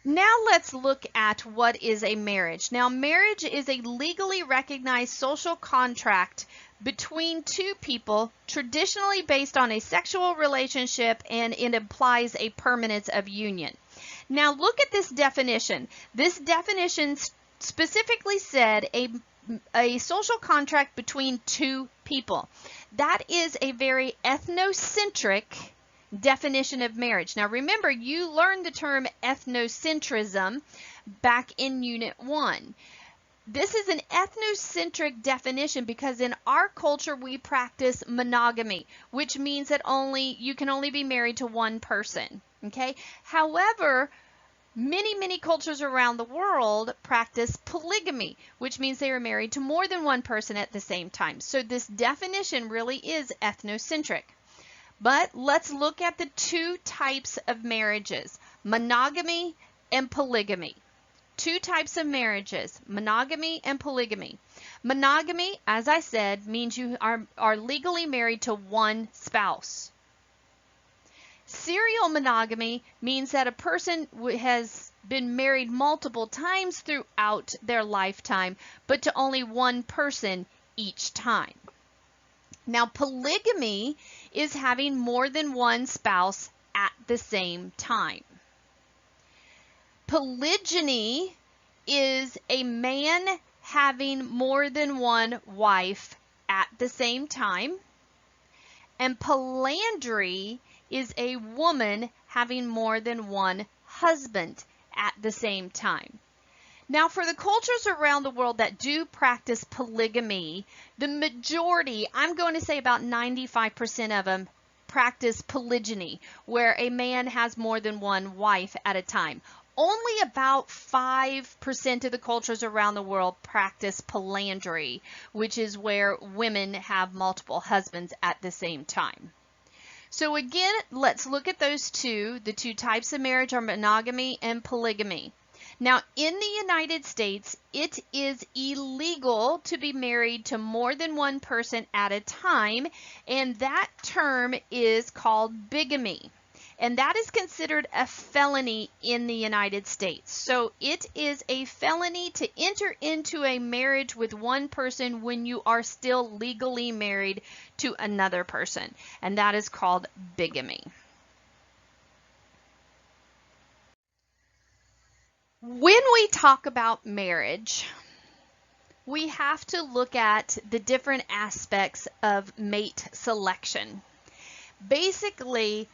Now let's look at what is a marriage. Now, marriage is a legally recognized social contract between two people, traditionally based on a sexual relationship, and it implies a permanence of union. Now look at this definition. This definition specifically said a social contract between two people. That is a very ethnocentric definition of marriage. Now remember, you learned the term ethnocentrism back in Unit 1. This is an ethnocentric definition because in our culture we practice monogamy, which means that you can only be married to one person. Okay? However, many cultures around the world practice polygamy, which means they are married to more than one person at the same time. So this definition really is ethnocentric. But let's look at the two types of marriages, monogamy and polygamy. Two types of marriages, monogamy and polygamy. Monogamy, as I said, means you are legally married to one spouse. Serial monogamy means that a person has been married multiple times throughout their lifetime, but to only one person each time. Now, polygamy is having more than one spouse at the same time. Polygyny is a man having more than one wife at the same time. And polyandry is a woman having more than one husband at the same time. Now, for the cultures around the world that do practice polygamy, the majority, I'm going to say about 95% of them, practice polygyny, where a man has more than one wife at a time. Only about 5% of the cultures around the world practice polyandry, which is where women have multiple husbands at the same time. So again, let's look at those two. The two types of marriage are monogamy and polygamy. Now, in the United States, it is illegal to be married to more than one person at a time, and that term is called bigamy. And that is considered a felony in the United States. So it is a felony to enter into a marriage with one person when you are still legally married to another person, and that is called bigamy. When we talk about marriage, we have to look at the different aspects of mate selection. Basically,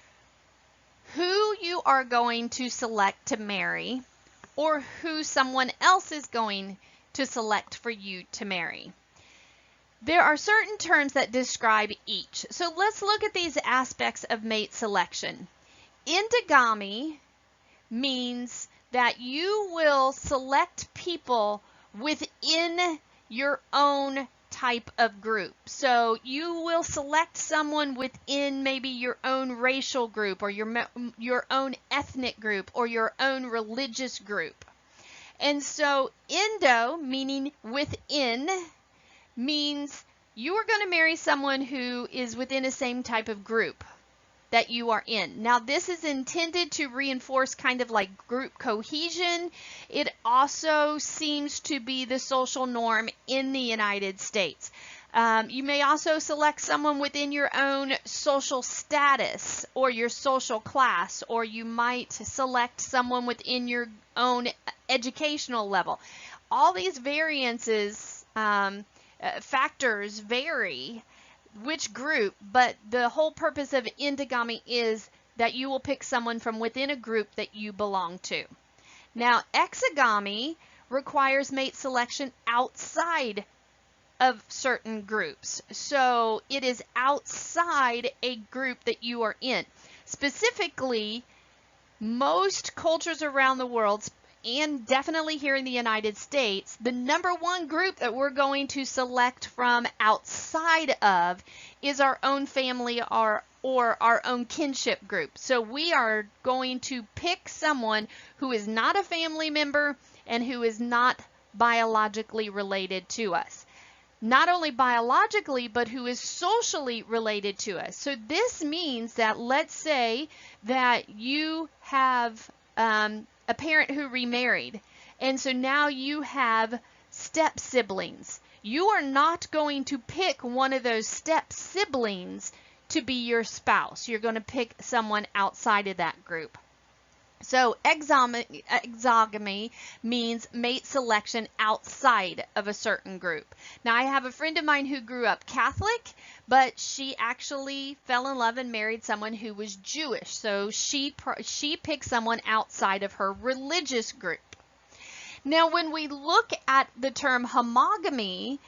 who you are going to select to marry, or who someone else is going to select for you to marry. There are certain terms that describe each. So let's look at these aspects of mate selection. Endogamy means that you will select people within your own type of group. So you will select someone within maybe your own racial group, or your own ethnic group, or your own religious group. And so endo, meaning within, means you are going to marry someone who is within the same type of group that you are in. Now, this is intended to reinforce kind of like group cohesion. It also seems to be the social norm in the United States. You may also select someone within your own social status or your social class, or you might select someone within your own educational level. All these variances, factors vary which group, but the whole purpose of endogamy is that you will pick someone from within a group that you belong to. Now, exogamy requires mate selection outside of certain groups. So it is outside a group that you are in. Specifically, most cultures around the world, and definitely here in the United States, the number one group that we're going to select from outside of is our own family or our own kinship group. So we are going to pick someone who is not a family member and who is not biologically related to us. Not only biologically, but who is socially related to us. So this means that, let's say that you have a parent who remarried, and so now you have step siblings. You are not going to pick one of those step siblings to be your spouse. You're going to pick someone outside of that group. So exogamy means mate selection outside of a certain group. Now, I have a friend of mine who grew up Catholic, but she actually fell in love and married someone who was Jewish. So she picked someone outside of her religious group. Now, when we look at the term homogamy,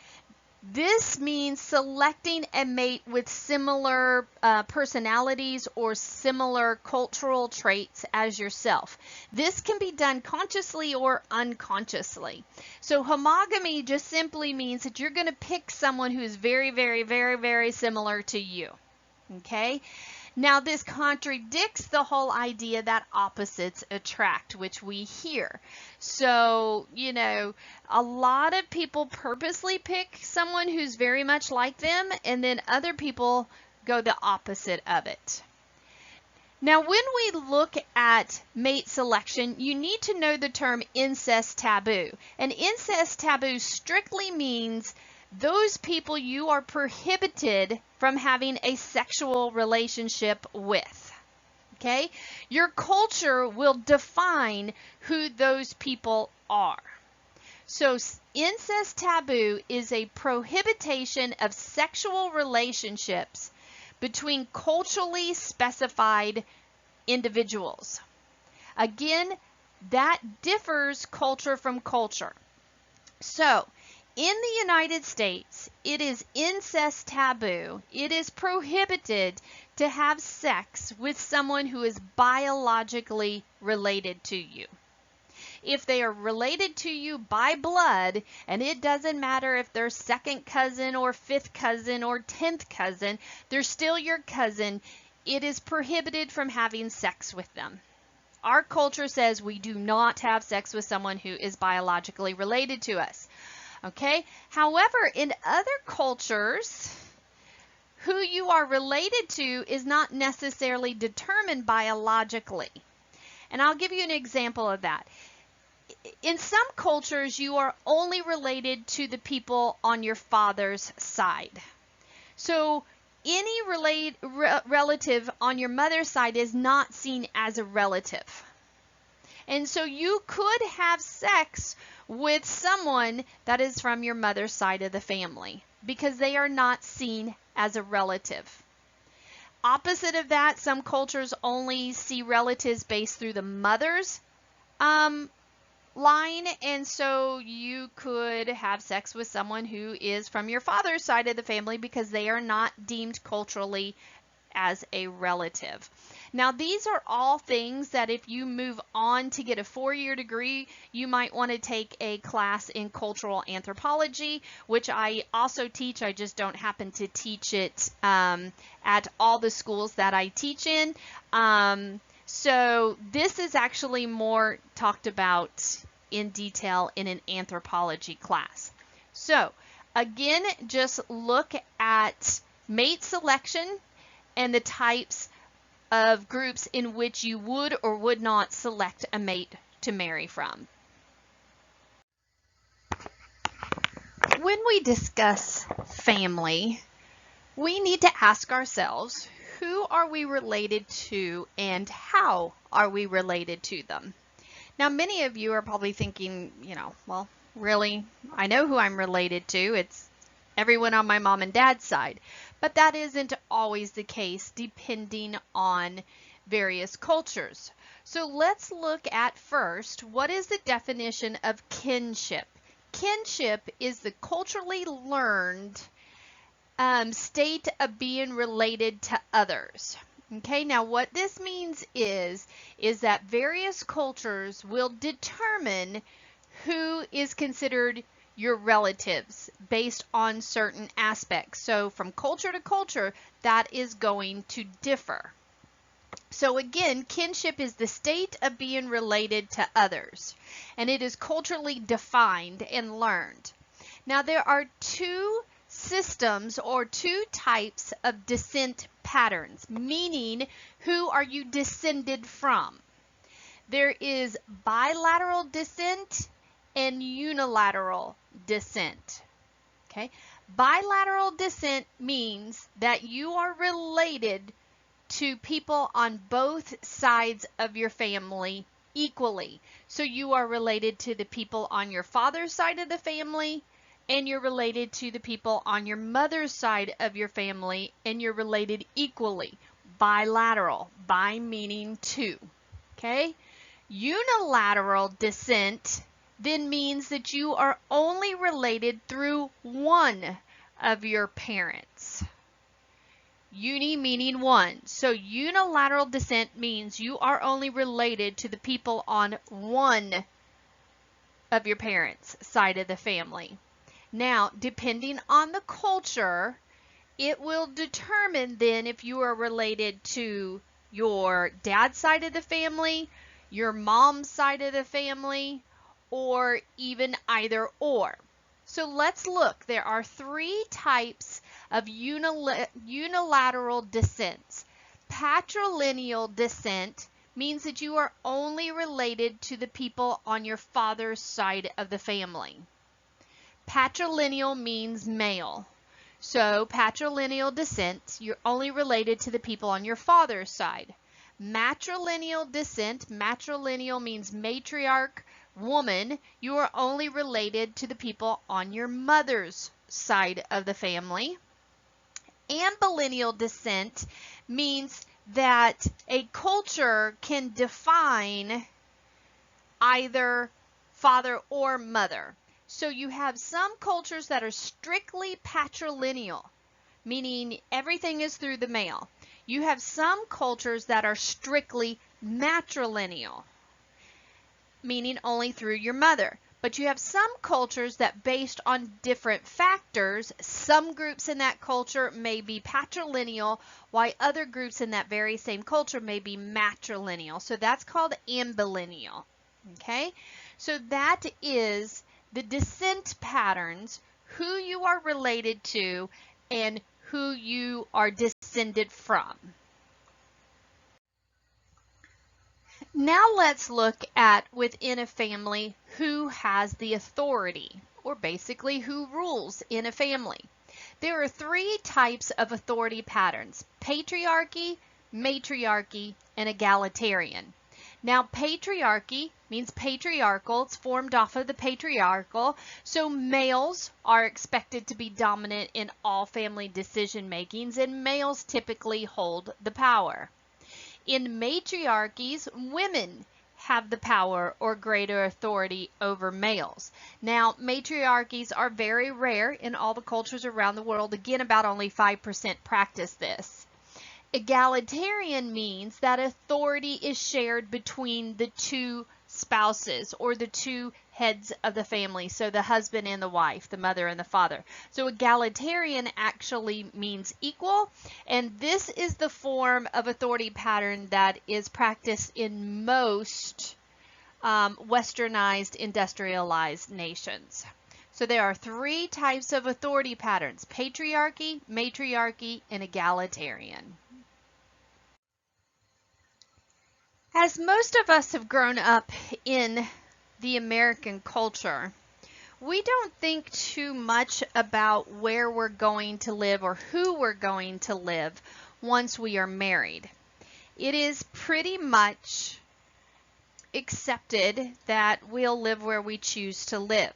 this means selecting a mate with similar personalities or similar cultural traits as yourself. This can be done consciously or unconsciously. So homogamy just simply means that you're going to pick someone who is very, very, very, very similar to you. Okay? Now, this contradicts the whole idea that opposites attract, which we hear. So, a lot of people purposely pick someone who's very much like them, and then other people go the opposite of it. Now, when we look at mate selection, you need to know the term incest taboo. And incest taboo strictly means those people you are prohibited from having a sexual relationship with. Okay? Your culture will define who those people are. So incest taboo is a prohibition of sexual relationships between culturally specified individuals. Again, that differs culture from culture. So, in the United States, it is incest taboo. It is prohibited to have sex with someone who is biologically related to you. If they are related to you by blood, and it doesn't matter if they're second cousin or fifth cousin or 10th cousin, they're still your cousin, it is prohibited from having sex with them. Our culture says we do not have sex with someone who is biologically related to us. Okay? However, in other cultures, who you are related to is not necessarily determined biologically. And I'll give you an example of that. In some cultures, you are only related to the people on your father's side. So any relative on your mother's side is not seen as a relative. And so you could have sex with someone that is from your mother's side of the family because they are not seen as a relative. Opposite of that, some cultures only see relatives based through the mother's line, and so you could have sex with someone who is from your father's side of the family because they are not deemed culturally as a relative. Now, these are all things that if you move on to get a 4-year degree, you might want to take a class in cultural anthropology, which I also teach. I just don't happen to teach it at all the schools that I teach in. So this is actually more talked about in detail in an anthropology class. So again, just look at mate selection and the types of groups in which you would or would not select a mate to marry from. When we discuss family, we need to ask ourselves, who are we related to and how are we related to them? Now, many of you are probably thinking, well, really, I know who I'm related to. It's everyone on my mom and dad's side. But that isn't always the case depending on various cultures. So let's look at first, what is the definition of kinship? Kinship is the culturally learned state of being related to others. Okay, now what this means is that various cultures will determine who is considered your relatives based on certain aspects. So from culture to culture, that is going to differ. So again, kinship is the state of being related to others, and it is culturally defined and learned. Now there are two systems or two types of descent patterns, meaning who are you descended from. There is bilateral descent and unilateral descent. Okay? Bilateral descent means that you are related to people on both sides of your family equally. So you are related to the people on your father's side of the family, and you're related to the people on your mother's side of your family, and you're related equally. Bilateral, bi meaning two. Okay? Unilateral descent then means that you are only related through one of your parents. Uni meaning one. So unilateral descent means you are only related to the people on one of your parents' side of the family. Now, depending on the culture, it will determine then if you are related to your dad's side of the family, your mom's side of the family, or even either or. So let's look. There are three types of unilateral descents. Patrilineal descent means that you are only related to the people on your father's side of the family. Patrilineal means male. So patrilineal descent, you're only related to the people on your father's side. Matrilineal descent, matrilineal means matriarch, woman, you are only related to the people on your mother's side of the family. Ambilineal descent means that a culture can define either father or mother. So you have some cultures that are strictly patrilineal, meaning everything is through the male. You have some cultures that are strictly matrilineal, meaning only through your mother. But you have some cultures that, based on different factors, some groups in that culture may be patrilineal, while other groups in that very same culture may be matrilineal. So that's called ambilineal. Okay? So that is the descent patterns, who you are related to, and who you are descended from. Now let's look at, within a family, who has the authority, or basically who rules in a family. There are three types of authority patterns: patriarchy, matriarchy, and egalitarian. Now, patriarchy means patriarchal. It's formed off of the patriarchal. So males are expected to be dominant in all family decision makings, and males typically hold the power. In matriarchies, women have the power or greater authority over males. Now, matriarchies are very rare in all the cultures around the world. Again, about only 5% practice this. Egalitarian means that authority is shared between the two spouses, or the two heads of the family, so the husband and the wife, the mother and the father. So egalitarian actually means equal, and this is the form of authority pattern that is practiced in most westernized, industrialized nations. So there are three types of authority patterns: patriarchy, matriarchy, and egalitarian. As most of us have grown up in the American culture, we don't think too much about where we're going to live or who we're going to live once we are married. It is pretty much accepted that we'll live where we choose to live.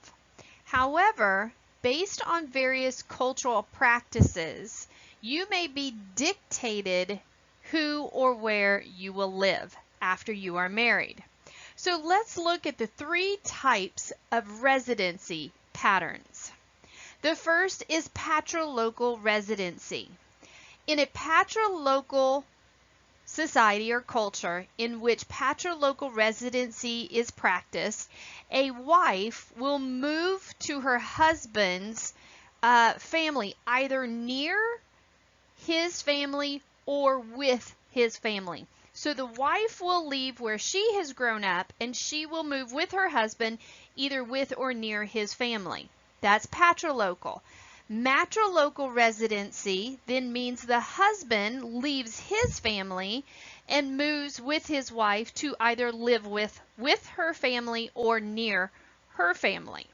However, based on various cultural practices, you may be dictated who or where you will live. after you are married. So let's look at the 3 types of residency patterns. The first is patrilocal residency. In a patrilocal society or culture in which patrilocal residency is practiced, a wife will move to her husband's family, either near his family or with his family. So the wife will leave where she has grown up and she will move with her husband, either with or near his family. That's patrilocal. Matrilocal residency then means the husband leaves his family and moves with his wife to either live with her family or near her family.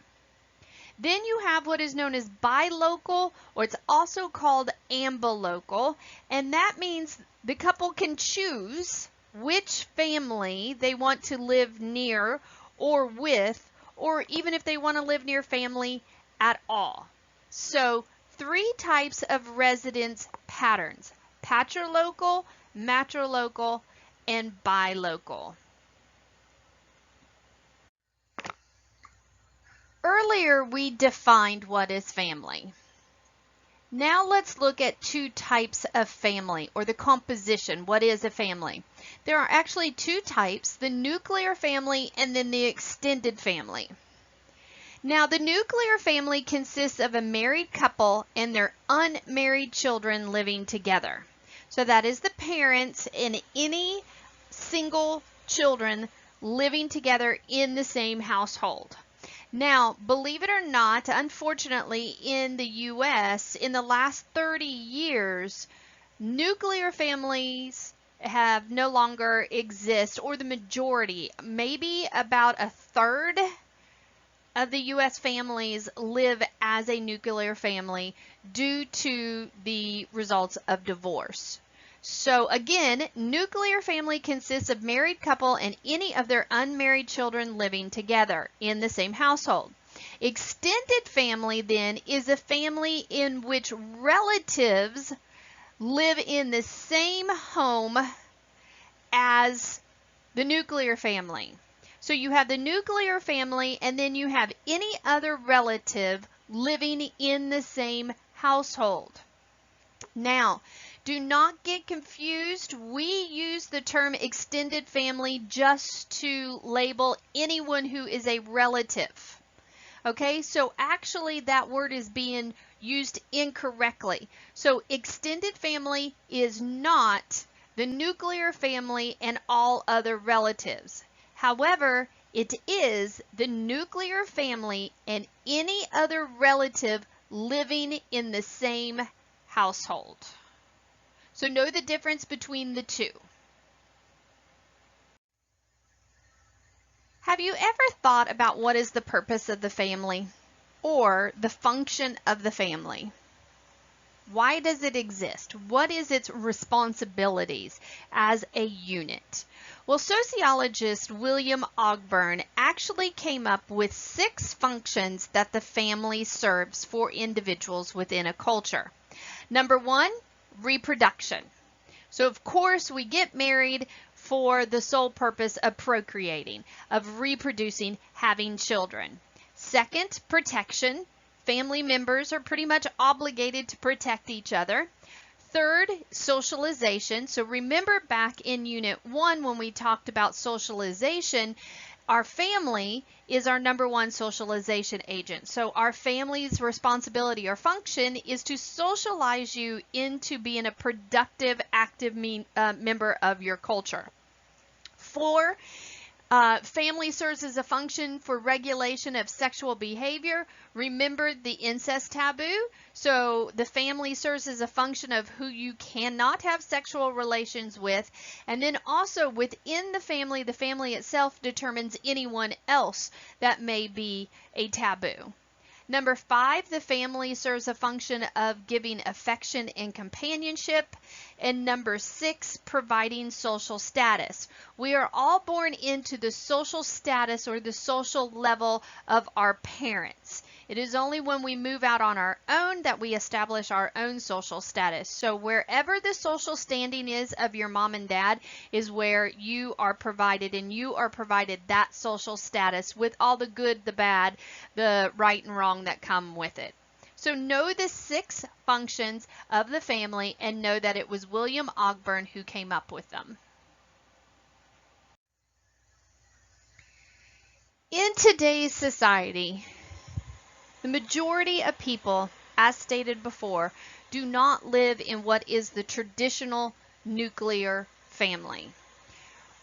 Then you have what is known as bilocal, or it's also called ambilocal, and that means the couple can choose which family they want to live near or with, or even if they want to live near family at all. So 3 types of residence patterns: patrilocal, matrilocal, and bilocal. Earlier we defined what is family. Now let's look at 2 types of family, or the composition. What is a family? There are actually 2 types, the nuclear family and then the extended family. Now, the nuclear family consists of a married couple and their unmarried children living together. So that is the parents and any single children living together in the same household. Now, believe it or not, unfortunately, in the U.S., in the last 30 years, nuclear families have no longer exist, or the majority, maybe about a third of the U.S. families live as a nuclear family due to the results of divorce. So again, nuclear family consists of married couple and any of their unmarried children living together in the same household. Extended family then is a family in which relatives live in the same home as the nuclear family. So you have the nuclear family and then you have any other relative living in the same household. Now, do not get confused. We use the term extended family just to label anyone who is a relative. Okay, so actually that word is being used incorrectly. So extended family is not the nuclear family and all other relatives. However, it is the nuclear family and any other relative living in the same household. So know the difference between the 2. Have you ever thought about what is the purpose of the family or the function of the family? Why does it exist? What is its responsibilities as a unit? Well, sociologist William Ogburn actually came up with 6 functions that the family serves for individuals within a culture. Number 1, reproduction. So of course we get married for the sole purpose of procreating, of reproducing, having children. Second, protection. Family members are pretty much obligated to protect each other. Third, socialization. So remember back in Unit 1 when we talked about socialization, our family is our number 1 socialization agent. So our family's responsibility or function is to socialize you into being a productive, active member of your culture. 4, family serves as a function for regulation of sexual behavior. Remember the incest taboo? So the family serves as a function of who you cannot have sexual relations with. And then also within the family itself determines anyone else that may be a taboo. Number 5, the family serves a function of giving affection and companionship. And number 6, providing social status. We are all born into the social status or the social level of our parents. It is only when we move out on our own that we establish our own social status. So wherever the social standing is of your mom and dad is where you are provided, and you are provided that social status with all the good, the bad, the right and wrong that come with it. So know the 6 functions of the family and know that it was William Ogburn who came up with them. In today's society, the majority of people, as stated before, do not live in what is the traditional nuclear family.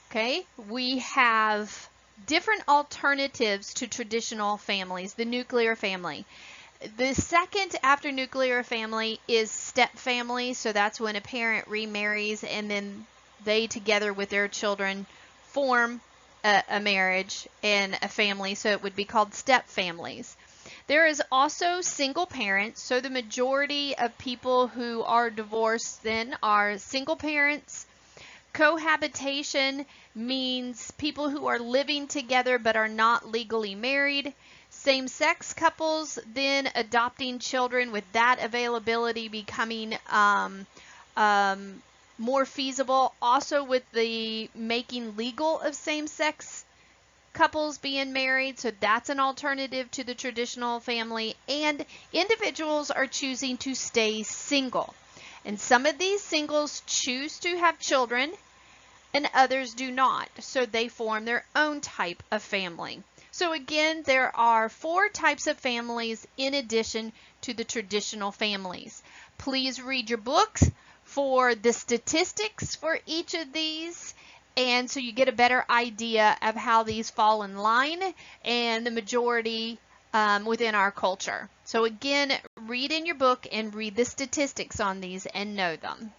Okay, we have different alternatives to traditional families, the nuclear family. The second after nuclear family is step family, so that's when a parent remarries and then they together with their children form a marriage and a family, so it would be called step families. There is also single parents, so the majority of people who are divorced then are single parents. Cohabitation means people who are living together but are not legally married. Same-sex couples then adopting children, with that availability becoming more feasible. Also with the making legal of same-sex couples being married, so that's an alternative to the traditional family. And individuals are choosing to stay single. And some of these singles choose to have children and others do not, so they form their own type of family. So again, there are 4 types of families in addition to the traditional families. Please read your books for the statistics for each of these, and so you get a better idea of how these fall in line and the majority within our culture. So again, read in your book and read the statistics on these and know them.